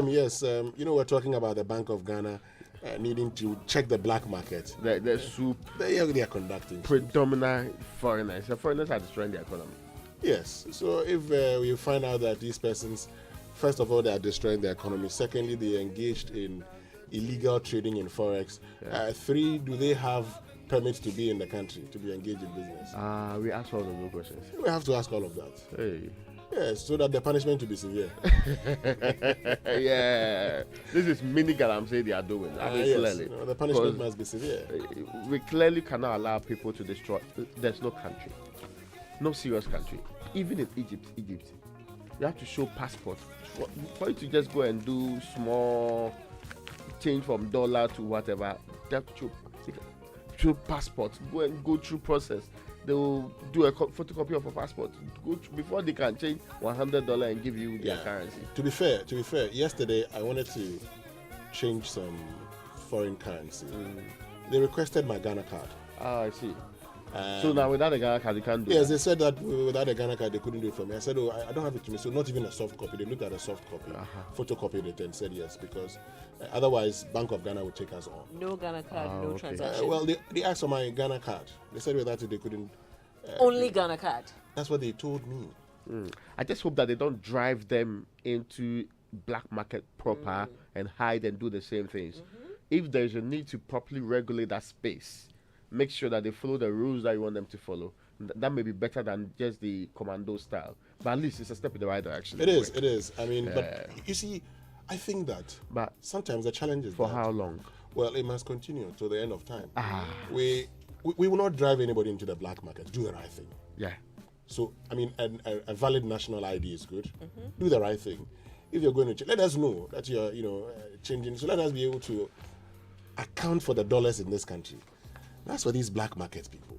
Yes, we're talking about the Bank of Ghana needing to check the black market. They are conducting predominant foreigners. The foreigners are destroying the economy. Yes. So if we find out that these persons, first of all, they are destroying the economy. Secondly, they are engaged in illegal trading in forex. Three, do they have permits to be in the country, to be engaged in business? We ask all of those questions. We have to ask all of that. Hey. Yes, so that the punishment to be severe. Yeah. This is mini galamsey they are doing. Yes, clearly. the punishment must be severe. We clearly cannot allow people to destroy. There's no country. No serious country. Even in Egypt, you have to show passport. For you to just go and do small change from dollar to whatever, you have to show passport. Go through process. They will do a photocopy of a passport before they can change $100 and give you their currency. To be fair, yesterday I wanted to change some foreign currency. They requested my Ghana card. I see. So now without a Ghana card, you can't do it? Yes, they said that without a Ghana card, they couldn't do it for me. I said, I don't have it to me, so not even a soft copy. They looked at a soft copy, photocopied it, and said yes, because otherwise, Bank of Ghana would take us on. No Ghana card, no transaction. Well, they asked for my Ghana card. They said without it, they couldn't. Only Ghana card? That's what they told me. I just hope that they don't drive them into black market proper and hide and do the same things. If there's a need to properly regulate that space, make sure that they follow the rules that you want them to follow. That may be better than just the commando style. But at least it's a step in the right direction. It is. I mean, but you see, I think that but sometimes the challenge is for how long? Well, it must continue to the end of time. We will not drive anybody into the black market. Do the right thing. Yeah. So, I mean, a valid national ID is good. Do the right thing. If you're going to let us know that you're, changing. So let us be able to account for the dollars in this country. That's for these black market people.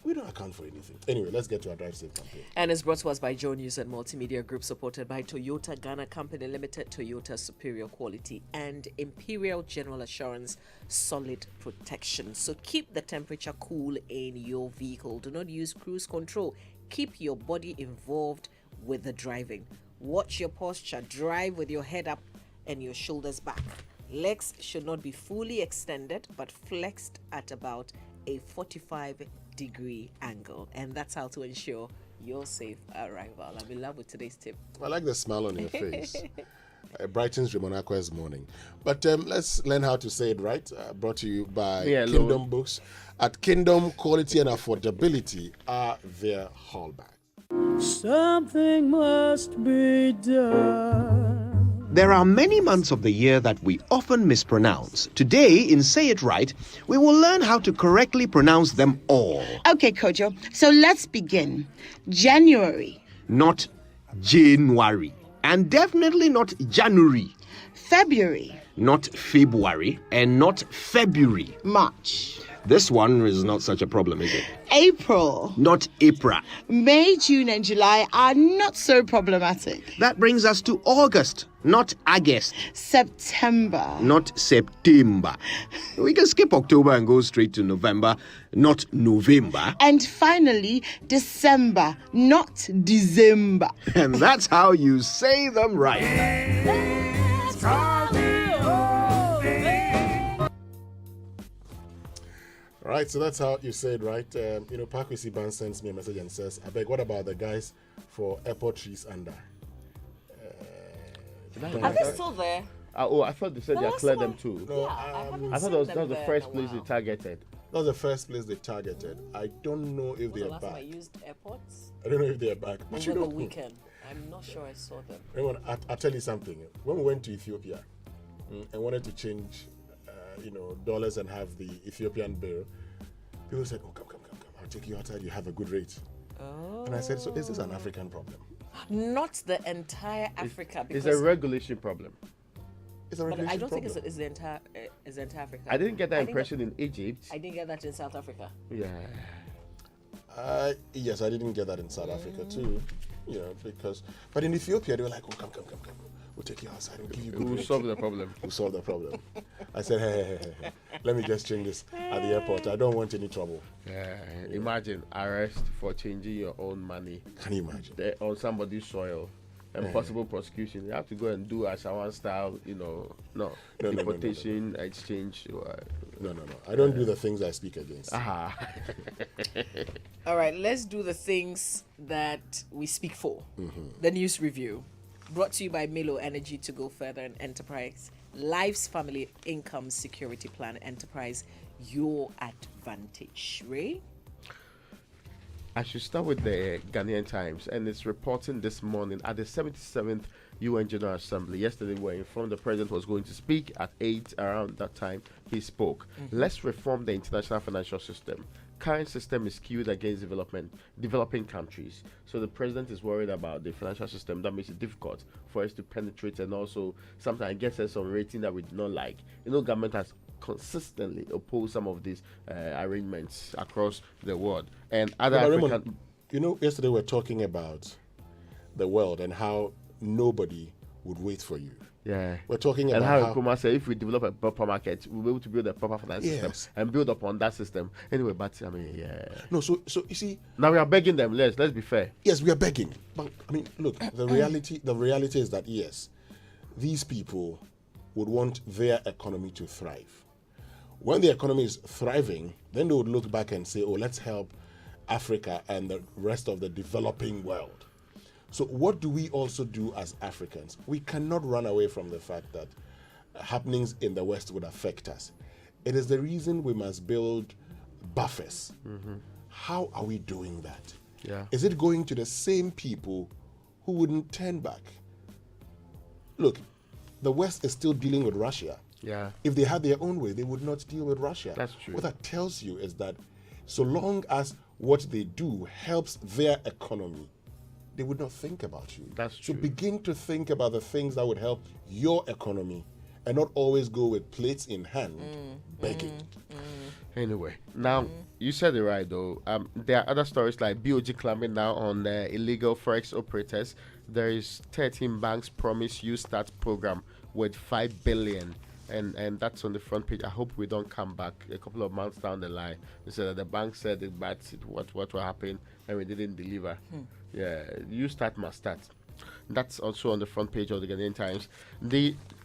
We don't account for anything. Anyway, let's get to our Drive Safe campaign. And it's brought to us by Joe News and Multimedia Group, supported by Toyota Ghana Company Limited, Toyota Superior Quality, and Imperial General Assurance Solid Protection. So keep the temperature cool in your vehicle. Do not use cruise control. Keep your body involved with the driving. Watch your posture. Drive with your head up and your shoulders back. Legs should not be fully extended, but flexed at about a 45-degree angle. And that's how to ensure your safe arrival. I'm in love with today's tip. I like the smile on your face. It brightens Raymond Acquah's morning. But let's learn how to say it right. Brought to you by Kingdom Books. At Kingdom, quality and affordability are their hallmarks. Something must be done. There are many months of the year that we often mispronounce. Today, in Say It Right, we will learn how to correctly pronounce them all. Okay, Kojo. So let's begin. January. Not January. And definitely not January. February. Not February. And not February. March. This one is not such a problem, is it? April. Not April. May, June, and July are not so problematic. That brings us to August, not August. September. Not September. We can skip October and go straight to November, not November. And finally, December, not December. And that's how you say them right. Right, so that's how you say it, right? Pakwisi Ban sends me a message and says, I beg, what about the guys for airport trees under? Are they still there? I thought they said they cleared them too. No, I thought that was the first place they targeted. That was the first place they targeted. I don't know if they are Last back. time I used airports? I don't know if they are back. But Over the weekend. I'm not sure I saw them. Raymond, I'll tell you something. When we went to Ethiopia and wanted to change dollars and have the Ethiopian bill, people said, come, I'll take you outside, you have a good rate. Oh. And I said, so is this an African problem? Not the entire Africa. It's a regulation problem. It's a But regulation I don't problem. think it's the entire Africa. I didn't get that impression in Egypt. I didn't get that in South Africa. Yeah. Yes, I didn't get that in South Africa too. But in Ethiopia, they were like, come. We'll take you outside and give you good We'll rate. solve the problem. We'll solve the problem. I said, hey, let me just change this at the airport. I don't want any trouble. Yeah. Imagine arrest for changing your own money Can you imagine? on somebody's soil. and possible prosecution. You have to go and do Ashawan style, No, deportation, exchange. No. I don't do the things I speak against. All right, let's do the things that we speak for. The news review, brought to you by Milo Energy to go further and Enterprise. Life's Family Income Security Plan Enterprise, your advantage. Ray? I should start with the Ghanaian Times, and it's reporting this morning at the 77th UN General Assembly. Yesterday, we were informed the president was going to speak at 8. Around that time, he spoke. Let's reform the international financial system. Current system is skewed against developing countries. So the president is worried about the financial system. That makes it difficult for us to penetrate, and also sometimes gets us some rating that we do not like. Government has consistently opposed some of these arrangements across the world. And other African... Raymond, yesterday we were talking about the world and how nobody would wait for you. Yeah. We're talking and about how Nkrumah said if we develop a proper market, we'll be able to build a proper finance system and build upon that system. Anyway, but No, so you see, now we are begging them, let's be fair. Yes, we are begging. But look, the reality is that yes, these people would want their economy to thrive. When the economy is thriving, then they would look back and say, oh, let's help Africa and the rest of the developing world. So what do we also do as Africans? We cannot run away from the fact that happenings in the West would affect us. It is the reason we must build buffers. How are we doing that? Yeah. Is it going to the same people who wouldn't turn back? Look, the West is still dealing with Russia. Yeah. If they had their own way, they would not deal with Russia. That's true. What that tells you is that so long as what they do helps their economy, they would not think about you. That's true. So begin to think about the things that would help your economy and not always go with plates in hand begging. Anyway, now you said it right though. There are other stories like BOG clamming now on illegal forex operators. There is 13 banks promise you start program with 5 billion. And that's on the front page. I hope we don't come back a couple of months down the line and say that the bank said it, but what will happen and we didn't deliver. Yeah, you start must start. That's also on the front page of the Ghanaian Times.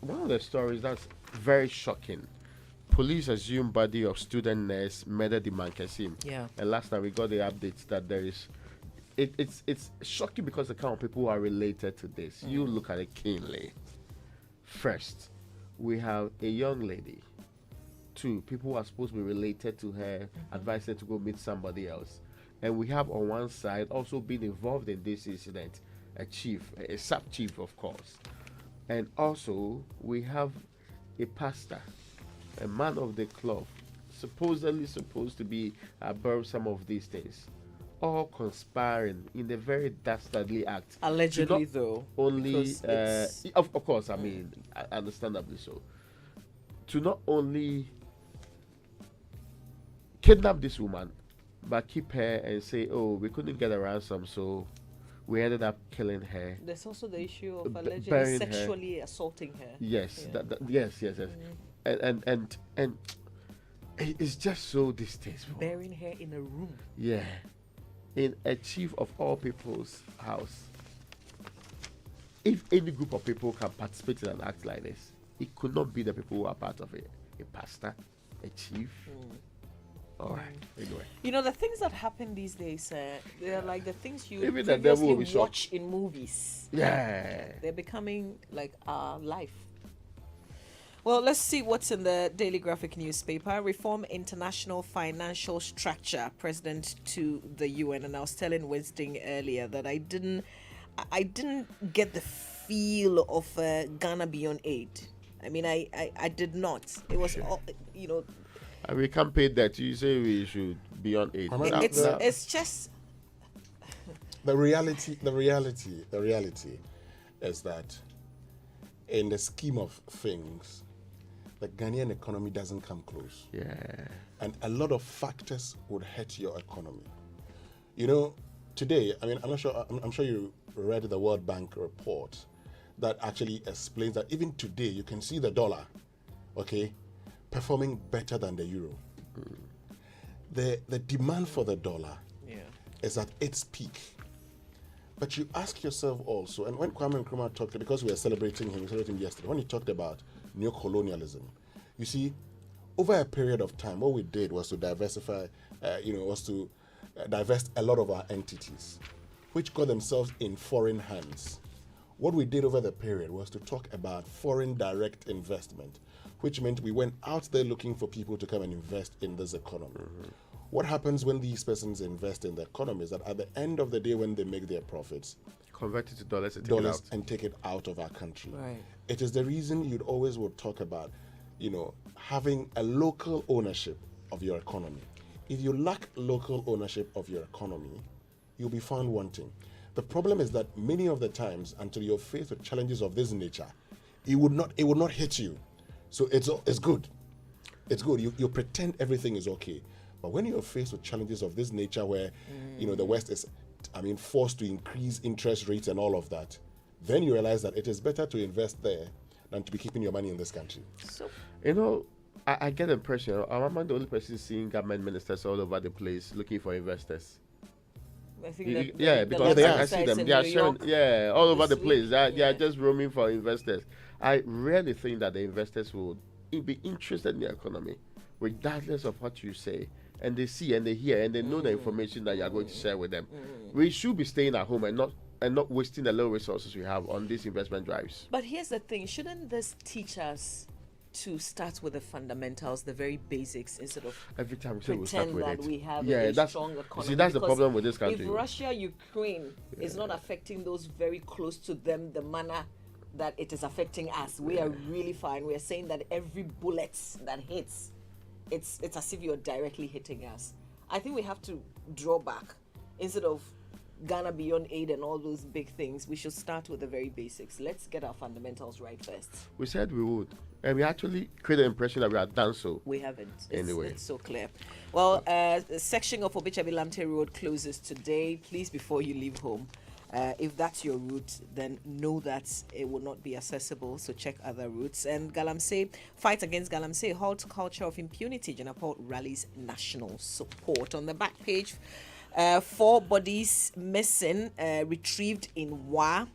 One of the stories that's very shocking. Police assume body of student nurse murdered the Mankasim. Yeah. And last night we got the updates that there is. It's shocking because the kind of people who are related to this. You look at it keenly. First, we have a young lady. 2, people who are supposed to be related to her, advise her to go meet somebody else. And we have on one side also been involved in this incident, a chief, a sub-chief of course. And also we have a pastor, a man of the cloth, supposedly supposed to be above some of these things, all conspiring in a very dastardly act. Allegedly, though. Only, of course, I mean, understandably so. To not only kidnap this woman, but keep her and say, oh, we couldn't get a ransom, so we ended up killing her. There's also the issue of allegedly burying sexually assaulting her. Yes, Yeah. yes. And it's just so distasteful. Burying her in a room. Yeah. In a chief of all people's house. If any group of people can participate in an act like this, it could not be the people who are part of it. A pastor, a chief. All right. Anyway. You know, the things that happen these days, they're like the things you Even the devil will be previously shocked. watch in movies. Yeah. They're becoming like our life. Well, let's see what's in the Daily Graphic newspaper. Reform international financial structure, President to the UN. And I was telling Winston earlier that I didn't get the feel of Ghana Beyond Aid. I mean, I did not. It was, And we can't pay that. You say we should be on aid. it's just the reality is that in the scheme of things, the Ghanaian economy doesn't come close. Yeah. And a lot of factors would hurt your economy. Today, I mean, I'm sure you read the World Bank report that actually explains that even today you can see the dollar, okay, performing better than the euro. The demand for the dollar is at its peak. But you ask yourself also, and when Kwame Nkrumah talked, because we were celebrating him yesterday, when he talked about neocolonialism, you see, over a period of time, what we did was to diversify, divest a lot of our entities, which got themselves in foreign hands. What we did over the period was to talk about foreign direct investment, which meant we went out there looking for people to come and invest in this economy. What happens when these persons invest in the economy is that at the end of the day, when they make their profits, Convert it to dollars and take it out of our country. Right. It is the reason you'd always would talk about, having a local ownership of your economy. If you lack local ownership of your economy, you'll be found wanting. The problem is that many of the times, until you're faced with challenges of this nature, it would not hit you. So it's good. It's good. You pretend everything is okay. But when you're faced with challenges of this nature where, the West is, forced to increase interest rates and all of that, then you realize that it is better to invest there than to be keeping your money in this country. So, I get the impression I'm the only person seeing government ministers all over the place looking for investors. I think Because I see them. They are sharing, all over the place. They are just roaming for investors. I really think that the investors will be interested in the economy, regardless of what you say. And they see and they hear and they know the information that you are going to share with them. We should be staying at home and not wasting the little resources we have on these investment drives. but here's the thing: shouldn't this teach us to start with the fundamentals, the very basics, instead of Every time we say we'll start pretend with that it. we have Yeah, a that's- strong you economy? see, that's the Because problem with this country. If Russia, Ukraine is not affecting those very close to them the manner that it is affecting us, we are really fine. We are saying that every bullet that hits, it's as if you're directly hitting us. I think we have to draw back. Instead of Ghana Beyond Aid and all those big things, we should start with the very basics. Let's get our fundamentals right first. We said we would. And we actually create the impression that we have done so. We haven't. Anyway. It's so clear. Well, the section of Obichabi Lamte Road closes today. Please, before you leave home, if that's your route, then know that it will not be accessible. So check other routes. And Galamsey, fight against Galamsey, halt culture of impunity. Janaport rallies national support. On the back page, 4 bodies missing, retrieved in Wa.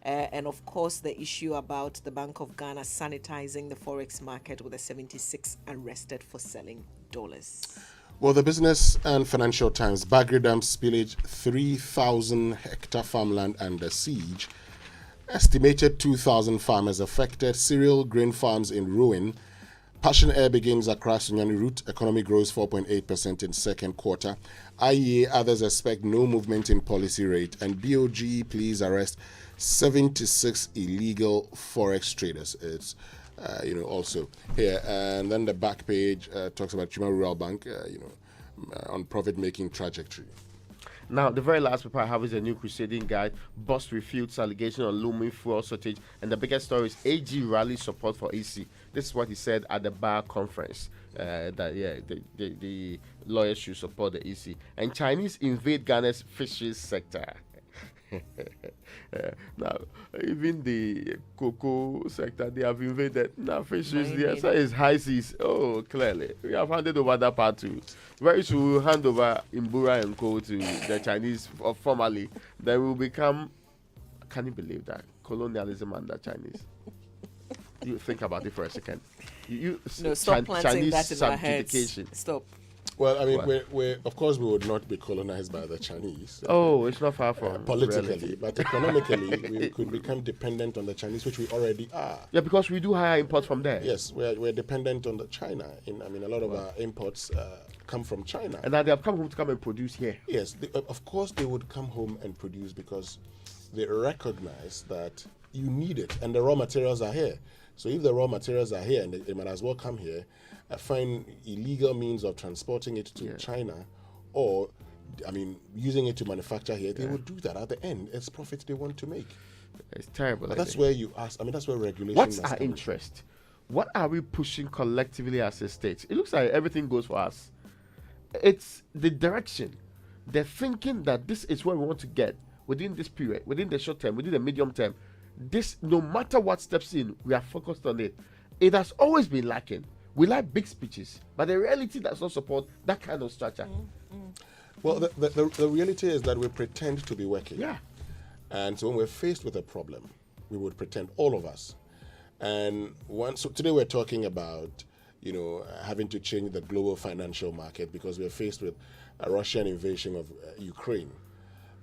And of course, the issue about the Bank of Ghana sanitizing the forex market with the 76 arrested for selling dollars. Well, the Business and Financial Times, Bagri Dam spillage, 3,000 hectare farmland under siege, estimated 2,000 farmers affected, cereal grain farms in ruin, Passion Air begins Accra Sunyani route, economy grows 4.8% in second quarter, IEA, others expect no movement in policy rate, and BOG, please arrest 76 illegal forex traders. It's also here. And then the back page talks about Chima Rural Bank, on profit-making trajectory. Now, the very last paper I have is a new crusading guide. Boss refutes allegation on looming fuel shortage. And the biggest story is AG rally support for EC. This is what he said at the bar conference. The lawyers should support the EC. And Chinese invade Ghana's fisheries sector. Now, even the cocoa sector, they have invaded. Now, fisheries, the answer is high seas. Oh, clearly. We have handed over that part too. Very soon, we'll hand over Imbura and Co to the Chinese formally. Then we'll become, can you believe that? Colonialism under Chinese. You think about it for a second. Stop planting Chinese that in our heads. subjugation. Stop. Well, I mean, we're of course we would not be colonized by the Chinese. Oh, it's not far from politically, reality. but economically, we could become dependent on the Chinese, which we already are. Yeah, because we do higher imports from there. Yes, we're dependent on the China. A lot of our imports come from China. And now they have come home to come and produce here. Yes, of course they would come home and produce because they recognize that you need it, and the raw materials are here. So if the raw materials are here, and they might as well come here, find illegal means of transporting it to China, or, using it to manufacture here, they would do that. At the end, it's profit they want to make. It's terrible. But that's where you ask, that's where regulation What's must our come in. interest? What are we pushing collectively as a state? It looks like everything goes for us. It's the direction, the thinking that this is where we want to get within this period, within the short term, within the medium term. This, no matter what steps in, we are focused on it. It has always been lacking. We like big speeches, but the reality does not support that kind of structure. Well, the reality is that we pretend to be working. Yeah. And so when we're faced with a problem, we would pretend, all of us. And so today we're talking about, having to change the global financial market because we're faced with a Russian invasion of Ukraine.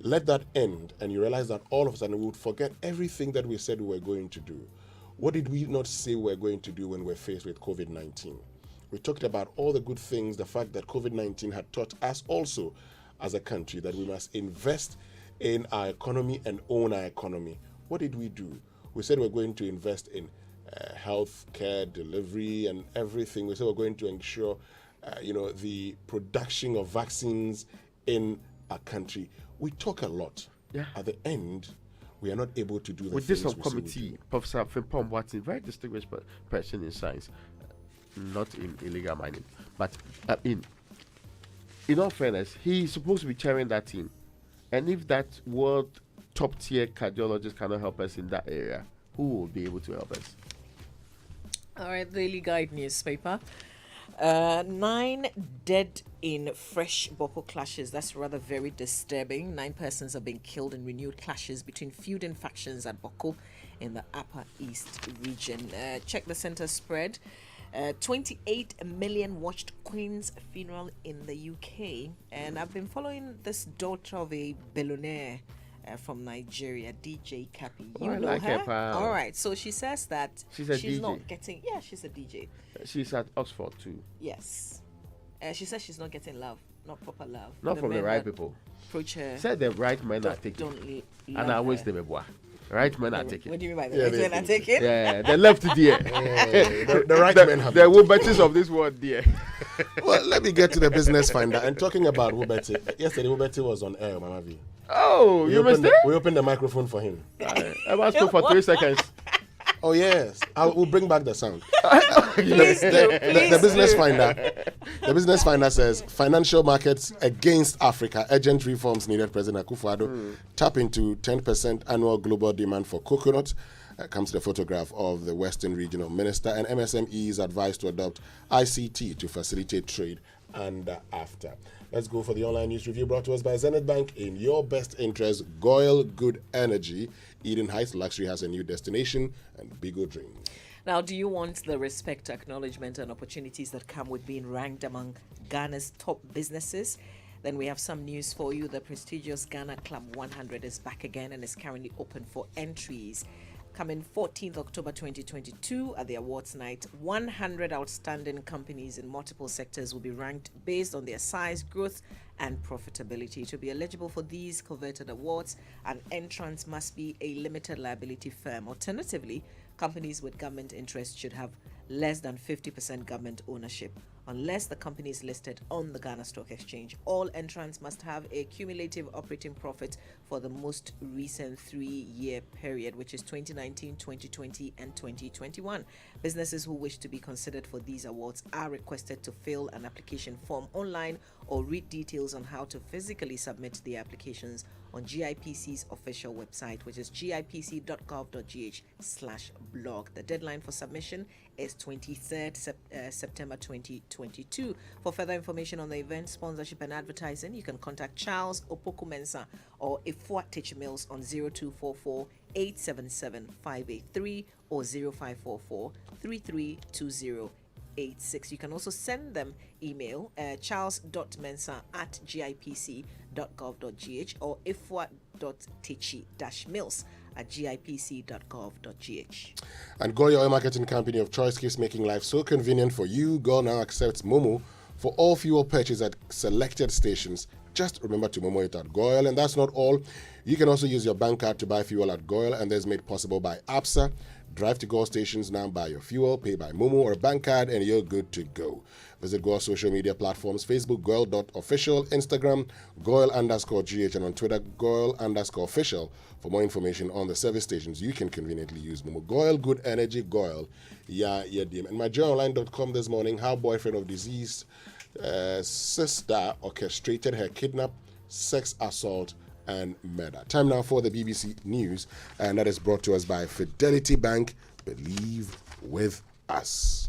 Let that end, and you realize that all of a sudden we would forget everything that we said we were going to do. What did we not say we were going to do when we're faced with COVID-19? We talked about all the good things, the fact that COVID-19 had taught us also as a country that we must invest in our economy and own our economy. What did we do? We said we're going to invest in health care delivery and everything. We said we're going to ensure, the production of vaccines in our country. We talk a lot. Yeah. At the end, we are not able to do the with things this we subcommittee, Professor Fimpom Watson, very distinguished person in science, not in illegal mining, but in all fairness, he's supposed to be chairing that team. And if that world top tier cardiologist cannot help us in that area, who will be able to help us? All right, Daily Guide newspaper. 9 dead in fresh Boko clashes. That's rather very disturbing. 9 persons have been killed in renewed clashes between feuding factions at Boko in the Upper East region. Check the center spread. 28 million watched Queen's funeral in the UK. And I've been following this daughter of a billionaire from Nigeria, DJ Cappy. You I know like her? her. All right. So she says that She's a DJ. not getting... Yeah, she's a DJ. She's at Oxford too. Yes. She says she's not getting love, not proper love. Not from the men right that people. approach her. Said the right men are taking. And I always them boy. Right men are taking. What do you mean by that? Right men are taking? Yeah, they left there. the right men have the Wobetis of this world there. Well, let me get to the business finder. And talking about Wobeti, yesterday Wobeti was on air, Mamavi. Oh, you missed it? We opened the microphone for him. I was still for 3 seconds. Oh yes, we'll bring back the sound. Please do. The business finder. The business finder says financial markets against Africa. Urgent reforms needed. President Akufo-Addo tap into 10% annual global demand for coconut. Comes the photograph of the Western Regional Minister, and MSMEs advised to adopt ICT to facilitate trade and after. Let's go for the online news review brought to us by Zenith Bank. In your best interest, Goyle Good Energy. Eden Heights Luxury has a new destination and bigger dreams. Now, do you want the respect, acknowledgement, and opportunities that come with being ranked among Ghana's top businesses? Then we have some news for you. The prestigious Ghana Club 100 is back again and is currently open for entries. Coming 14th October 2022 at the awards night, 100 outstanding companies in multiple sectors will be ranked based on their size, growth, and profitability. To be eligible for these coveted awards, an entrant must be a limited liability firm. Alternatively, companies with government interest should have less than 50% government ownership. Unless the company is listed on the Ghana Stock Exchange, all entrants must have a cumulative operating profit for the most recent 3-year period, which is 2019, 2020, and 2021. Businesses who wish to be considered for these awards are requested to fill an application form online or read details on how to physically submit the applications on GIPC's official website, which is gipc.gov.gh/blog. The deadline for submission is 23rd September 2022. For further information on the event, sponsorship and advertising, you can contact Charles Opoku-Mensah or Acquah Mills on 0244 877 583 or 0544 332086. You can also send them email charles.mensah@gipc.gov.gh or ifwa.techi-mills@gipc.gov.gh. And Goyle, your marketing company of choice, keeps making life so convenient for you. Goyle now accepts Momo for all fuel purchase at selected stations. Just remember to Momo it at Goyle. And that's not all. You can also use your bank card to buy fuel at Goyle, and that's made possible by APSA. Drive to Goyle stations now, buy your fuel, pay by Momo or bank card, and you're good to go. Visit Goyle social media platforms: Facebook, Goyle.official, Instagram, Goyle_GH, and on Twitter, Goyle_official for more information on the service stations you can conveniently use Momo. Goyle Good Energy, Goyle, yeah, DM. And myjournalline.com this morning, how boyfriend of deceased sister orchestrated her kidnap, sex assault, and murder. Time now for the BBC News, and that is brought to us by Fidelity Bank. Believe with us.